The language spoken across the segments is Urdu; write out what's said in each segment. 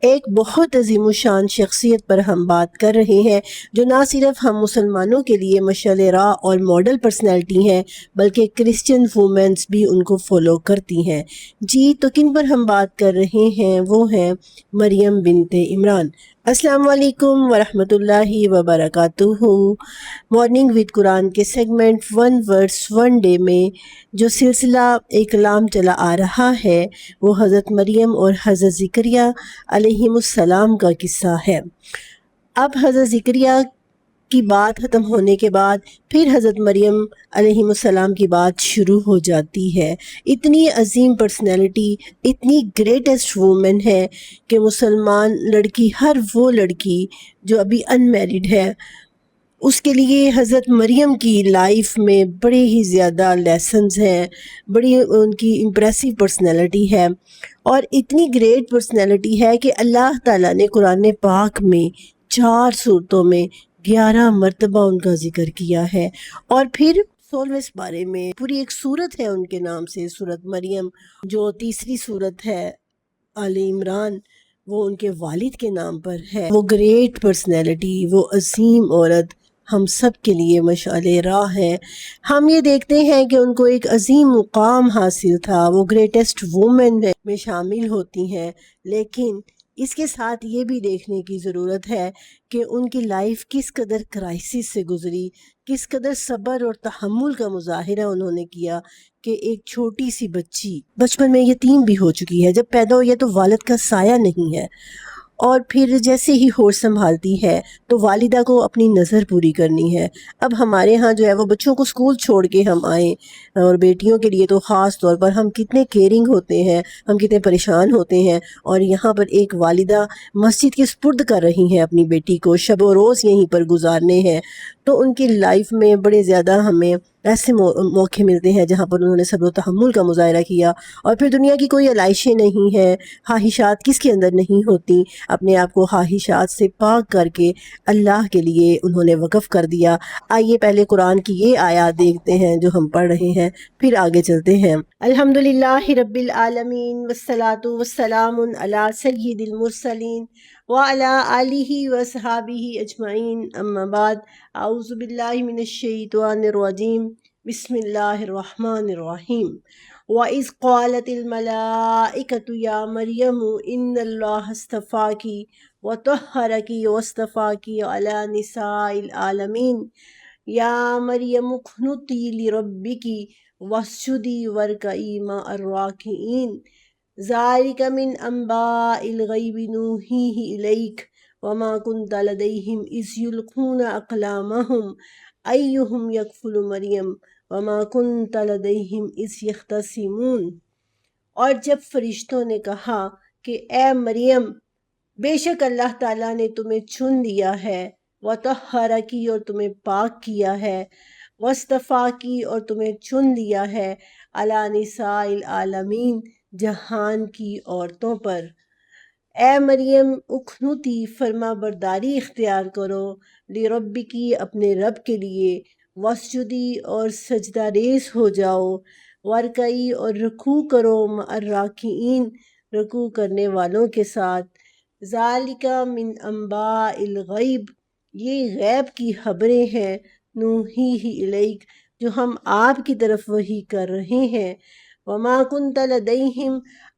ایک بہت عظیم الشان شخصیت پر ہم بات کر رہے ہیں جو نہ صرف ہم مسلمانوں کے لیے مشعل راہ اور ماڈل پرسنالٹی ہیں بلکہ کرسچن وومنز بھی ان کو فالو کرتی ہیں۔ جی تو کن پر ہم بات کر رہے ہیں وہ ہیں مریم بنت عمران۔ السلام علیکم ورحمۃ اللہ وبرکاتہ۔ مارننگ ود قرآن کے segment one verse one day میں جو سلسلہ ایک کلام چلا آ رہا ہے وہ حضرت مریم اور حضرت زکریہ علیہ السلام کا قصہ ہے۔ اب حضرت زکریہ کی بات ختم ہونے کے بعد پھر حضرت مریم علیہ السلام کی بات شروع ہو جاتی ہے۔ اتنی عظیم پرسنالٹی، اتنی گریٹسٹ وومن ہے کہ مسلمان لڑکی، ہر وہ لڑکی جو ابھی ان میرڈ ہے، اس کے لیے حضرت مریم کی لائف میں بڑے ہی زیادہ لیسنز ہیں، بڑی ان کی امپریسو پرسنالٹی ہے، اور اتنی گریٹ پرسنالٹی ہے کہ اللہ تعالیٰ نے قرآن پاک میں 4 صورتوں میں 11 مرتبہ ان کا ذکر کیا ہے، اور پھر 16 بارے میں پوری ایک سورت ہے ان کے نام سے، سورت مریم، جو تیسری سورت ہے آل عمران، وہ ان کے والد کے نام پر ہے۔ وہ گریٹ پرسنالٹی، وہ عظیم عورت ہم سب کے لیے مشعل راہ ہے۔ ہم یہ دیکھتے ہیں کہ ان کو ایک عظیم مقام حاصل تھا، وہ گریٹسٹ وومن میں شامل ہوتی ہیں، لیکن اس کے ساتھ یہ بھی دیکھنے کی ضرورت ہے کہ ان کی لائف کس قدر کرائسس سے گزری، کس قدر صبر اور تحمل کا مظاہرہ انہوں نے کیا کہ ایک چھوٹی سی بچی بچپن میں یتیم بھی ہو چکی ہے، جب پیدا ہوئی ہے تو والد کا سایہ نہیں ہے، اور پھر جیسے ہی ہوش سنبھالتی ہے تو والدہ کو اپنی نظر پوری کرنی ہے۔ اب ہمارے ہاں جو ہے وہ بچوں کو اسکول چھوڑ کے ہم آئیں، اور بیٹیوں کے لیے تو خاص طور پر ہم کتنے کیئرنگ ہوتے ہیں، ہم کتنے پریشان ہوتے ہیں، اور یہاں پر ایک والدہ مسجد کے سپرد کر رہی ہیں اپنی بیٹی کو، شب و روز یہیں پر گزارنے ہیں، تو ان کی لائف میں بڑے زیادہ ہمیں ایسے موقع ملتے ہیں جہاں پر انہوں نے صبر و تحمل کا مظاہرہ کیا، اور پھر دنیا کی کوئی علائشیں نہیں ہیں، خواہشات کس کے اندر نہیں ہوتی، اپنے آپ کو خواہشات سے پاک کر کے اللہ کے لیے انہوں نے وقف کر دیا۔ آئیے پہلے قرآن کی یہ آیات دیکھتے ہیں جو ہم پڑھ رہے ہیں، پھر آگے چلتے ہیں۔ الحمدللہ رب العالمین والصلاة والسلام علی سید المرسلین وعلی آلہ وصحابہ اجمعین، اما بعد، اعوذ باللہ من الشیطان الرجیم، بسم اللہ الرحمن الرحیم۔ وَإِذْ قَالَتِ الْمَلَائِكَةُ يَا مَرْيَمُ إِنَّ اللَّهَ اصْطَفَاكِ وَطَهَّرَكِ وَاصْطَفَاكِ عَلَى نِسَاءِ الْعَالَمِينَ يَا مَرْيَمُ اقْنُتِي لِرَبِّكِ وَاسْجُدِي وَارْكَعِي مَعَ الرَّاكِعِينَ ذَلِكَ مِنْ أَنْبَاءِ الْغَيْبِ نُوحِيهِ إِلَيْكَ وَمَا كُنْتَ لَدَيْهِمْ إِذْ يُلْقُونَ أَقْلَامَهُمْ أَيُّهُمْ يَكْفُلُ مَرْيَمَ وَمَا كُنْتَ لَدَيْهِمْ إِذْ يَخْتَصِمُونَ۔ اور جب فرشتوں نے کہا کہ اے مریم، بے شک اللہ تعالیٰ نے تمہیں چن لیا ہے، وَطَہَّرَكِ اور تمہیں پاک کیا ہے، وَاصْطَفَاكِ اور تمہیں چن لیا ہے، عَلَى نِسَاءِ الْعَالَمِينَ جہان کی عورتوں پر۔ اے مریم اقنتی فرما برداری اختیار کرو، لربکی اپنے رب کے لیے، واسجدی اور سجدہ ریز ہو جاؤ، وارکعی اور رکوع کرو، مع الراکعین رکوع کرنے والوں کے ساتھ۔ ذالک من انباء الغیب یہ غیب کی خبریں ہیں، نوحیہ الیک جو ہم آپ کی طرف وحی کر رہے ہیں، وما کنت لدیہم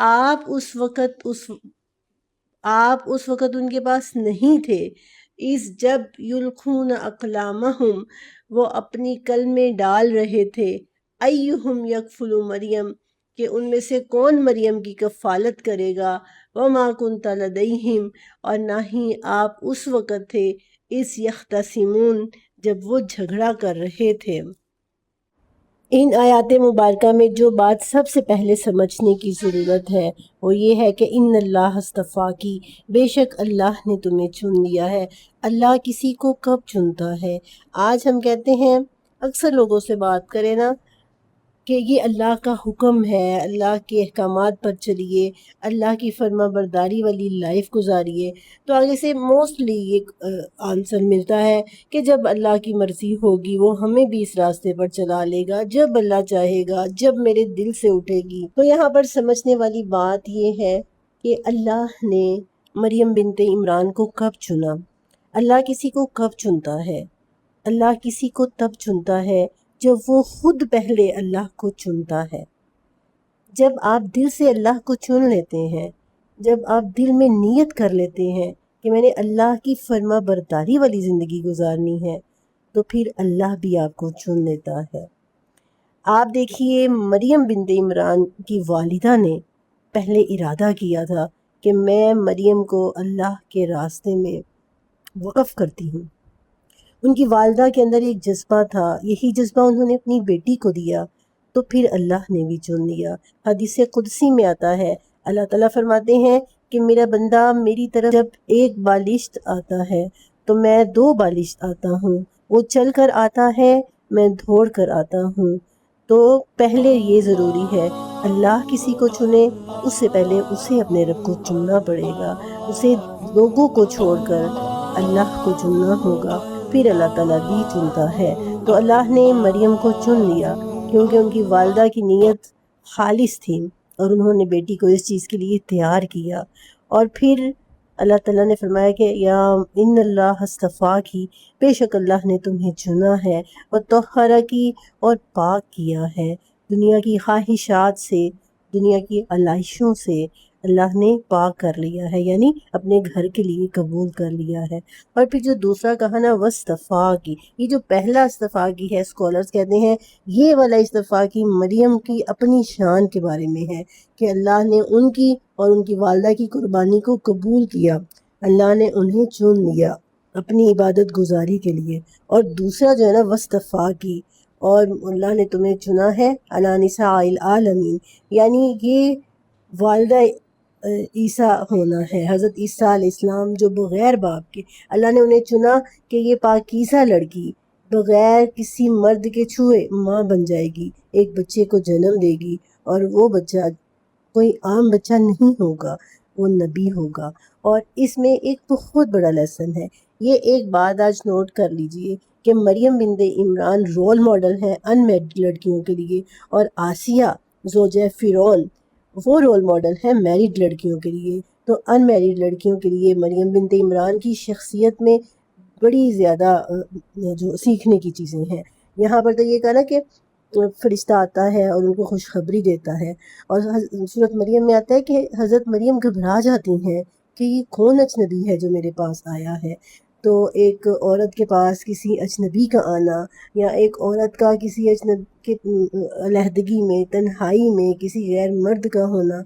آپ اس وقت ان کے پاس نہیں تھے، اس جب یلقون اقلامہم وہ اپنی کلمیں ڈال رہے تھے، ایہم یکفل مریم کہ ان میں سے کون مریم کی کفالت کرے گا، وما کنت لدیہم اور نہ ہی آپ اس وقت تھے، اس یختصمون جب وہ جھگڑا کر رہے تھے۔ ان آیات مبارکہ میں جو بات سب سے پہلے سمجھنے کی ضرورت ہے وہ یہ ہے کہ ان اللہ اصطفاکی بے شک اللہ نے تمہیں چن لیا ہے۔ اللہ کسی کو کب چنتا ہے؟ آج ہم کہتے ہیں، اکثر لوگوں سے بات کریں نا، کہ یہ اللہ کا حکم ہے، اللہ کے احکامات پر چلیے، اللہ کی فرما برداری والی لائف گزاریے، تو آگے سے موسٹلی یہ آنسر ملتا ہے کہ جب اللہ کی مرضی ہوگی وہ ہمیں بھی اس راستے پر چلا لے گا، جب اللہ چاہے گا، جب میرے دل سے اٹھے گی۔ تو یہاں پر سمجھنے والی بات یہ ہے کہ اللہ نے مریم بنت عمران کو کب چنا؟ اللہ کسی کو کب چنتا ہے؟ اللہ کسی کو تب چنتا ہے جب وہ خود پہلے اللہ کو چنتا ہے۔ جب آپ دل سے اللہ کو چن لیتے ہیں، جب آپ دل میں نیت کر لیتے ہیں کہ میں نے اللہ کی فرما برداری والی زندگی گزارنی ہے، تو پھر اللہ بھی آپ کو چن لیتا ہے۔ آپ دیکھیے مریم بنت عمران کی والدہ نے پہلے ارادہ کیا تھا کہ میں مریم کو اللہ کے راستے میں وقف کرتی ہوں۔ ان کی والدہ کے اندر ایک جذبہ تھا، یہی جذبہ انہوں نے اپنی بیٹی کو دیا، تو پھر اللہ نے بھی چن لیا۔ حدیث قدسی میں آتا ہے، اللہ تعالیٰ فرماتے ہیں کہ میرا بندہ میری طرف جب ایک بالشت آتا ہے تو میں 2 بالشت آتا ہوں، وہ چل کر آتا ہے، میں دوڑ کر آتا ہوں۔ تو پہلے یہ ضروری ہے، اللہ کسی کو چنے اس سے پہلے اسے اپنے رب کو چننا پڑے گا، اسے لوگوں کو چھوڑ کر اللہ کو چننا ہوگا، پھر اللہ تعالیٰ بھی چنتا ہے۔ تو اللہ نے مریم کو چن لیا کیونکہ ان کی والدہ کی نیت خالص تھی اور انہوں نے بیٹی کو اس چیز کے لیے تیار کیا، اور پھر اللہ تعالیٰ نے فرمایا کہ یا ان اللہ اصطفاکی، بے شک اللہ نے تمہیں چنا ہے، اور طہرہ کی، اور پاک کیا ہے دنیا کی خواہشات سے، دنیا کی علائشوں سے اللہ نے پاک کر لیا ہے، یعنی اپنے گھر کے لیے قبول کر لیا ہے۔ اور پھر جو دوسرا کہا نا وصطفاکی، یہ جو پہلا استفاقی ہے، اسکالرز کہتے ہیں یہ والا استفاقی مریم کی اپنی شان کے بارے میں ہے کہ اللہ نے ان کی اور ان کی والدہ کی قربانی کو قبول کیا، اللہ نے انہیں چن لیا اپنی عبادت گزاری کے لیے۔ اور دوسرا جو ہے نا وصطفاکی، اور اللہ نے تمہیں چنا ہے علی نساء العالمین، یعنی یہ والدہ عیسیٰ ہونا ہے، حضرت عیسیٰ علیہ السلام جو بغیر باپ کے، اللہ نے انہیں چنا کہ یہ پاکیزہ لڑکی بغیر کسی مرد کے چھوئے ماں بن جائے گی، ایک بچے کو جنم دے گی، اور وہ بچہ کوئی عام بچہ نہیں ہوگا، وہ نبی ہوگا۔ اور اس میں ایک بہت بڑا لیسن ہے، یہ ایک بات آج نوٹ کر لیجئے کہ مریم بنت عمران رول ماڈل ہے ان میرڈ لڑکیوں کے لیے، اور آسیہ زوجہ فرعون وہ رول ماڈل ہے میرڈ لڑکیوں کے لیے۔ تو ان میرڈ لڑکیوں کے لیے مریم بنت عمران کی شخصیت میں بڑی زیادہ جو سیکھنے کی چیزیں ہیں۔ یہاں پر تو یہ کہا نا کہ فرشتہ آتا ہے اور ان کو خوشخبری دیتا ہے، اور سورۃ مریم میں آتا ہے کہ حضرت مریم گھبرا جاتی ہیں کہ یہ کون اجنبی ہے جو میرے پاس آیا ہے۔ تو ایک عورت کے پاس کسی اجنبی کا آنا، یا ایک عورت کا کسی اجنبی کے علیحدگی میں، تنہائی میں کسی غیر مرد کا ہونا،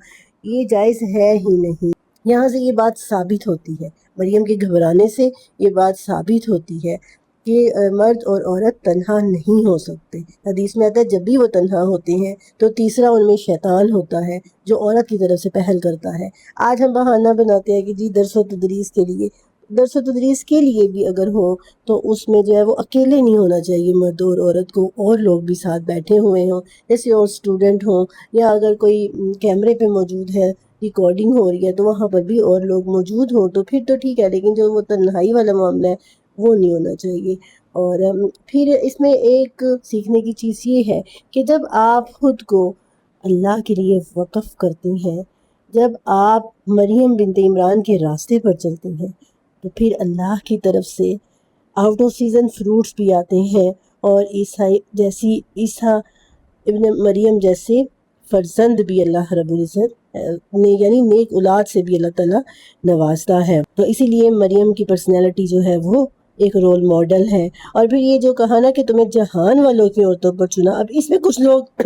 یہ جائز ہے ہی نہیں۔ یہاں سے یہ بات ثابت ہوتی ہے، مریم کے گھبرانے سے یہ بات ثابت ہوتی ہے کہ مرد اور عورت تنہا نہیں ہو سکتے۔ حدیث میں آتا ہے جب بھی وہ تنہا ہوتے ہیں تو تیسرا ان میں شیطان ہوتا ہے جو عورت کی طرف سے پہل کرتا ہے۔ آج ہم بہانہ بناتے ہیں کہ جی درس و تدریس کے لیے، درس و تدریس کے لیے بھی اگر ہو تو اس میں جو ہے وہ اکیلے نہیں ہونا چاہیے، مرد اور عورت کو اور لوگ بھی ساتھ بیٹھے ہوئے ہوں، جیسے اور اسٹوڈنٹ ہوں، یا اگر کوئی کیمرے پہ موجود ہے، ریکارڈنگ ہو رہی ہے تو وہاں پر بھی اور لوگ موجود ہوں تو پھر تو ٹھیک ہے، لیکن جو وہ تنہائی والا معاملہ ہے وہ نہیں ہونا چاہیے۔ اور پھر اس میں ایک سیکھنے کی چیز یہ ہے کہ جب آپ خود کو اللہ کے لیے وقف کرتے ہیں، جب آپ مریم بنت عمران کے راستے پر چلتے ہیں، تو پھر اللہ کی طرف سے آؤٹ آف سیزن فروٹس بھی آتے ہیں، اور عیسیٰ ابن مریم جیسے فرزند بھی اللہ رب العزت نے، یعنی نیک اولاد سے بھی اللہ تعالیٰ نوازتا ہے۔ تو اسی لیے مریم کی پرسنالٹی جو ہے وہ ایک رول ماڈل ہے۔ اور پھر یہ جو کہا نا کہ تمہیں جہان والوں کی عورتوں پر چنا، اب اس میں کچھ لوگ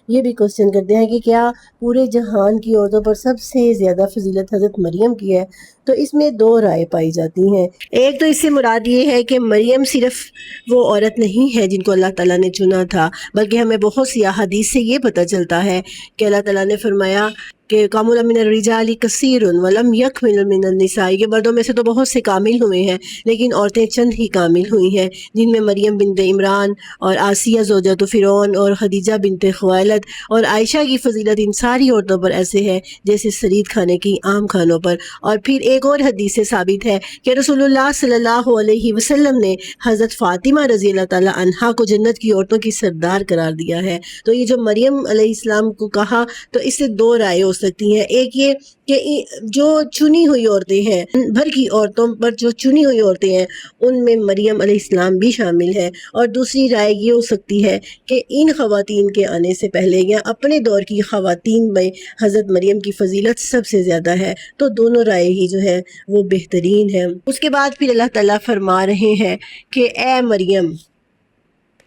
یہ بھی کوشچن کرتے ہیں کہ کیا پورے جہان کی عورتوں پر سب سے زیادہ فضیلت حضرت مریم کی ہے؟ تو اس میں 2 رائے پائی جاتی ہیں۔ ایک تو اس سے مراد یہ ہے کہ مریم صرف وہ عورت نہیں ہے جن کو اللہ تعالیٰ نے چنا تھا، بلکہ ہمیں بہت سی احادیث سے یہ پتہ چلتا ہے کہ اللہ تعالیٰ نے فرمایا کہ کامل من الرجال کثیر ولم یکمل من النساء، کہ مردوں میں سے تو بہت سے کامل ہوئے ہیں لیکن عورتیں چند ہی کامل ہوئی ہیں، جن میں مریم بنت عمران اور آسیہ زوجۃ فرعون اور خدیجہ بنت خویلد اور عائشہ کی فضیلت ان ساری عورتوں پر ایسے ہے جیسے سرید کھانے کی عام کھانوں پر۔ اور پھر ایک اور حدیث سے ثابت ہے کہ رسول اللہ صلی اللہ علیہ وسلم نے حضرت فاطمہ رضی اللہ تعالیٰ عنہا کو جنت کی عورتوں کی سردار قرار دیا ہے۔ تو یہ جو مریم علیہ السلام کو کہا تو اس سے 2 رائے ہو سکتی ہیں۔ ایک یہ کہ جو چنی ہوئی عورتیں ہیں، بھر کی عورتوں پر جو چنی ہوئی عورتیں ہیں ان میں مریم علیہ السلام بھی شامل ہے، اور دوسری رائے یہ ہو سکتی ہے کہ ان خواتین کے آنے سے پہلے یا اپنے دور کی خواتین میں حضرت مریم کی فضیلت سب سے زیادہ ہے، تو دونوں رائے ہی جو ہے وہ بہترین ہے۔ اس کے بعد پھر اللہ تعالیٰ فرما رہے ہیں کہ اے مریم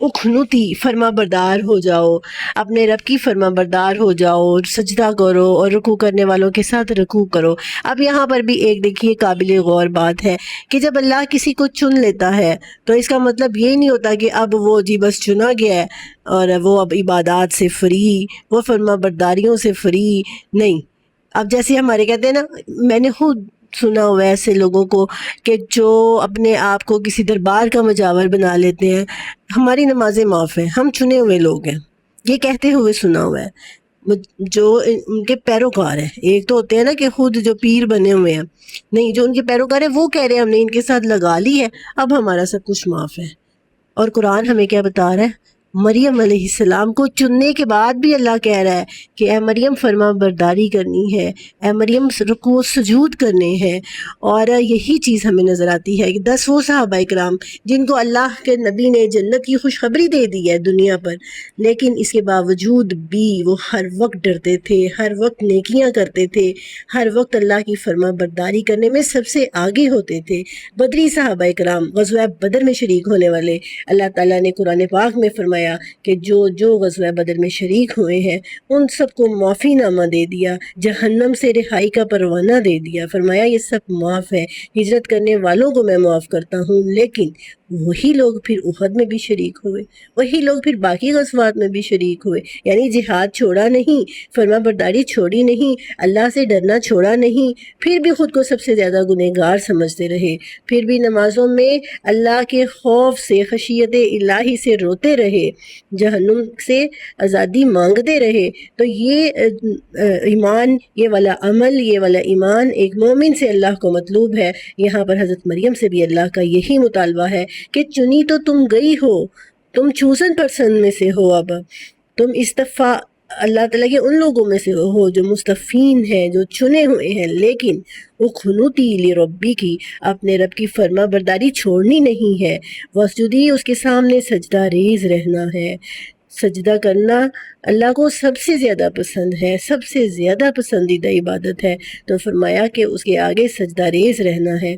اخنوتی، فرما بردار ہو جاؤ، اپنے رب کی فرما بردار ہو جاؤ، سجدہ کرو اور رکوع کرنے والوں کے ساتھ رکوع کرو۔ اب یہاں پر بھی ایک دیکھیے قابل غور بات ہے کہ جب اللہ کسی کو چن لیتا ہے تو اس کا مطلب یہ نہیں ہوتا کہ اب وہ جی بس چنا گیا ہے اور وہ اب عبادات سے فری، وہ فرما برداریوں سے فری نہیں۔ اب جیسے ہمارے کہتے ہیں نا، میں نے خود سنا ہوا ہے ایسے لوگوں کو کہ جو اپنے آپ کو کسی دربار کا مجاور بنا لیتے ہیں، ہماری نمازیں معاف ہیں، ہم چنے ہوئے لوگ ہیں، یہ کہتے ہوئے سنا ہوا ہے۔ جو ان کے پیروکار ہیں، ایک تو ہوتے ہیں نا کہ خود جو پیر بنے ہوئے ہیں، نہیں، جو ان کے پیروکار ہیں وہ کہہ رہے ہیں ہم نے ان کے ساتھ لگا لی ہے، اب ہمارا سب کچھ معاف ہے۔ اور قرآن ہمیں کیا بتا رہا ہے؟ مریم علیہ السلام کو چننے کے بعد بھی اللہ کہہ رہا ہے کہ اے مریم فرما برداری کرنی ہے، اے مریم رکوع و سجود کرنے ہیں۔ اور یہی چیز ہمیں نظر آتی ہے کہ 10 وہ صحابہ کرام جن کو اللہ کے نبی نے جنت کی خوشخبری دے دی ہے دنیا پر، لیکن اس کے باوجود بھی وہ ہر وقت ڈرتے تھے، ہر وقت نیکیاں کرتے تھے، ہر وقت اللہ کی فرما برداری کرنے میں سب سے آگے ہوتے تھے۔ بدری صحابہ کرام، غزوہ بدر میں شریک ہونے والے، اللہ تعالیٰ نے قرآن پاک میں فرمایا کہ جو غزوہ بدر میں شریک ہوئے ہیں ان سب کو معافی نامہ دے دیا، جہنم سے رہائی کا پروانہ دے دیا، فرمایا یہ سب معاف ہے، ہجرت کرنے والوں کو میں معاف کرتا ہوں۔ لیکن وہی لوگ پھر احد میں بھی شریک ہوئے، وہی لوگ پھر باقی غزوات میں بھی شریک ہوئے، یعنی جہاد چھوڑا نہیں، فرما برداری چھوڑی نہیں، اللہ سے ڈرنا چھوڑا نہیں، پھر بھی خود کو سب سے زیادہ گنہگار سمجھتے رہے، پھر بھی نمازوں میں اللہ کے خوف سے، خشیت الہی سے روتے رہے، جہنم سے آزادی مانگتے رہے۔ تو یہ ایمان، یہ والا عمل، یہ والا ایمان ایک مومن سے اللہ کو مطلوب ہے۔ یہاں پر حضرت مریم سے بھی اللہ کا یہی مطالبہ ہے کہ چنی تو تم گئی ہو، تم چوزن پرسن میں سے ہو، اب تم استفا اللہ تعالیٰ کے ان لوگوں میں سے ہو جو مستفین ہیں، جو چنے ہوئے ہیں، لیکن اخنوتی لربی کی، اپنے رب کی فرما برداری چھوڑنی نہیں ہے، واسجدی، اس کے سامنے سجدہ ریز رہنا ہے۔ سجدہ کرنا اللہ کو سب سے زیادہ پسند ہے، سب سے زیادہ پسندیدہ عبادت ہے، تو فرمایا کہ اس کے آگے سجدہ ریز رہنا ہے۔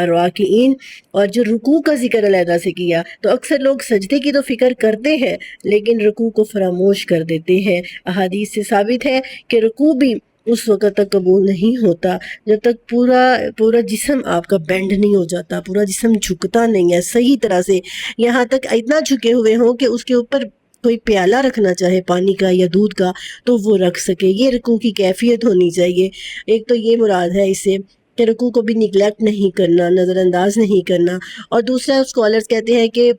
راکعین، اور جو رکوع کا ذکر علیحدہ سے کیا، تو اکثر لوگ سجدے کی تو فکر کرتے ہیں لیکن رکوع کو فراموش کر دیتے ہیں۔ احادیث سے ثابت ہے کہ رکوع بھی اس وقت تک قبول نہیں ہوتا جب تک پورا جسم آپ کا بینڈ نہیں ہو جاتا، پورا جسم جھکتا نہیں ہے صحیح طرح سے، یہاں تک اتنا جھکے ہوئے ہوں کہ اس کے اوپر کوئی پیالہ رکھنا چاہے پانی کا یا دودھ کا تو وہ رکھ سکے۔ یہ رکوع کی کیفیت ہونی چاہیے۔ ایک تو یہ مراد ہے اس سے کہ رکوع کو بھی نیگلیکٹ نہیں کرنا، نظر انداز نہیں کرنا، اور دوسرا اسکالرز کہتے ہیں کہ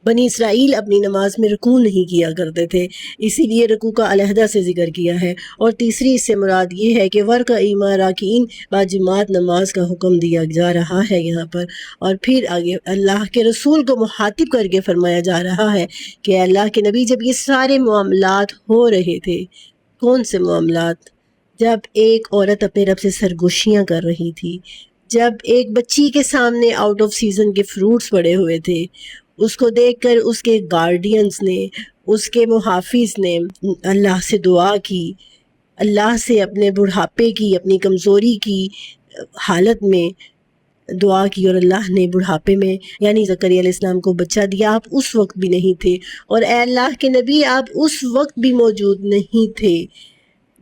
بنی اسرائیل اپنی نماز میں رکوع نہیں کیا کرتے تھے، اسی لیے رکوع کا علیحدہ سے ذکر کیا ہے۔ اور تیسری اس سے مراد یہ ہے کہ ورکعیم راکعین، باجماعت نماز کا حکم دیا جا رہا ہے یہاں پر، اور پھر آگے اللہ کے رسول کو مخاطب کر کے فرمایا جا رہا ہے کہ اللہ کے نبی جب یہ سارے معاملات ہو رہے تھے، کون سے معاملات؟ جب ایک عورت اپنے رب سے سرگوشیاں کر رہی تھی، جب ایک بچی کے سامنے آؤٹ آف سیزن کے فروٹس پڑے ہوئے تھے، اس کو دیکھ کر اس کے گارڈینز نے، اس کے محافظ نے اللہ سے دعا کی، اللہ سے اپنے بڑھاپے کی، اپنی کمزوری کی حالت میں دعا کی، اور اللہ نے بڑھاپے میں یعنی زکریا علیہ السلام کو بچہ دیا۔ آپ اس وقت بھی نہیں تھے، اور اے اللہ کے نبی آپ اس وقت بھی موجود نہیں تھے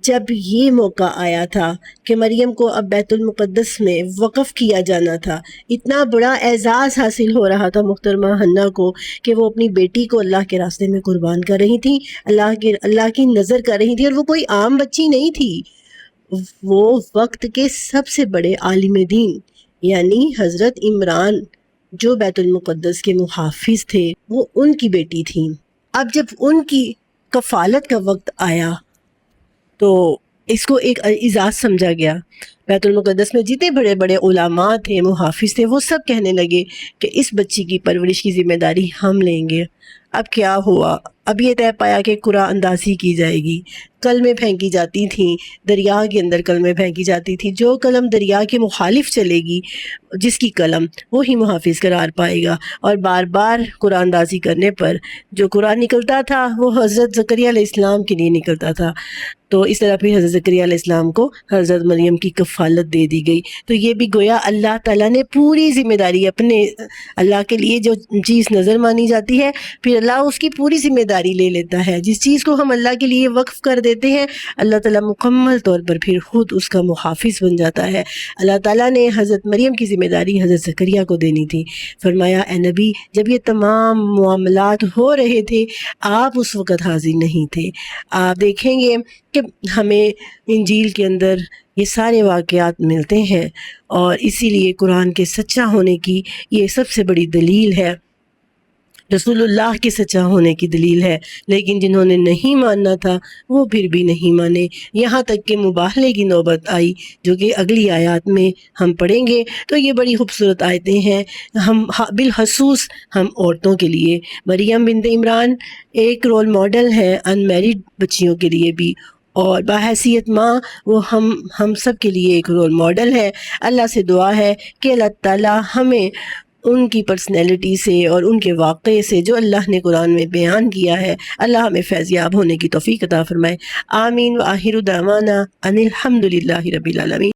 جب یہ موقع آیا تھا کہ مریم کو اب بیت المقدس میں وقف کیا جانا تھا۔ اتنا بڑا اعزاز حاصل ہو رہا تھا محترمہ حنا کو کہ وہ اپنی بیٹی کو اللہ کے راستے میں قربان کر رہی تھی، اللہ کی نظر کر رہی تھی، اور وہ کوئی عام بچی نہیں تھی، وہ وقت کے سب سے بڑے عالم دین یعنی حضرت عمران جو بیت المقدس کے محافظ تھے، وہ ان کی بیٹی تھی۔ اب جب ان کی کفالت کا وقت آیا تو اس کو ایک اعزاز سمجھا گیا۔ بیت المقدس میں جتنے بڑے بڑے علماء تھے، محافظ تھے، وہ سب کہنے لگے کہ اس بچی کی پرورش کی ذمہ داری ہم لیں گے۔ اب کیا ہوا؟ اب یہ طے پایا کہ قرآن اندازی کی جائے گی، کلمیں پھینکی جاتی تھیں، دریا کے اندر کلمیں پھینکی جاتی تھیں، جو قلم دریا کے مخالف چلے گی، جس کی قلم وہی محافظ قرار پائے گا، اور بار بار قرآن اندازی کرنے پر جو قرآن نکلتا تھا وہ حضرت زکریا علیہ السلام کے لیے نکلتا تھا۔ تو اس طرح پھر حضرت زکریا علیہ السلام کو حضرت مریم کی کفالت دے دی گئی۔ تو یہ بھی گویا اللہ تعالیٰ نے پوری ذمہ داری اپنے، اللہ کے لیے جو چیز نظر مانی جاتی ہے پھر اللہ اس کی پوری ذمہ داری لے لیتا ہے۔ جس چیز کو ہم اللہ کے لیے وقف کر دیتے ہیں اللہ تعالیٰ مکمل طور پر پھر خود اس کا محافظ بن جاتا ہے۔ اللہ تعالیٰ نے حضرت مریم کی ذمہ داری حضرت زکریا کو دینی تھی۔ فرمایا اے نبی جب یہ تمام معاملات ہو رہے تھے آپ اس وقت حاضر نہیں تھے۔ آپ دیکھیں گے کہ ہمیں انجیل کے اندر یہ سارے واقعات ملتے ہیں، اور اسی لیے قرآن کے سچا ہونے کی یہ سب سے بڑی دلیل ہے، رسول اللہ کے سچا ہونے کی دلیل ہے۔ لیکن جنہوں نے نہیں ماننا تھا وہ پھر بھی نہیں مانے، یہاں تک کہ مباہلے کی نوبت آئی، جو کہ اگلی آیات میں ہم پڑھیں گے۔ تو یہ بڑی خوبصورت آیتیں ہیں، ہم بالخصوص ہم عورتوں کے لیے۔ مریم بنت عمران ایک رول ماڈل ہے ان میرڈ بچیوں کے لیے بھی، اور بحیثیت ماں وہ ہم سب کے لیے ایک رول ماڈل ہے۔ اللہ سے دعا ہے کہ اللہ تعالیٰ ہمیں ان کی پرسنالٹی سے اور ان کے واقعے سے جو اللہ نے قرآن میں بیان کیا ہے، اللہ ہمیں فیضیاب ہونے کی توفیق عطا فرمائے۔ آمین۔ وآخر دعوانا ان الحمد للہ رب العالمین۔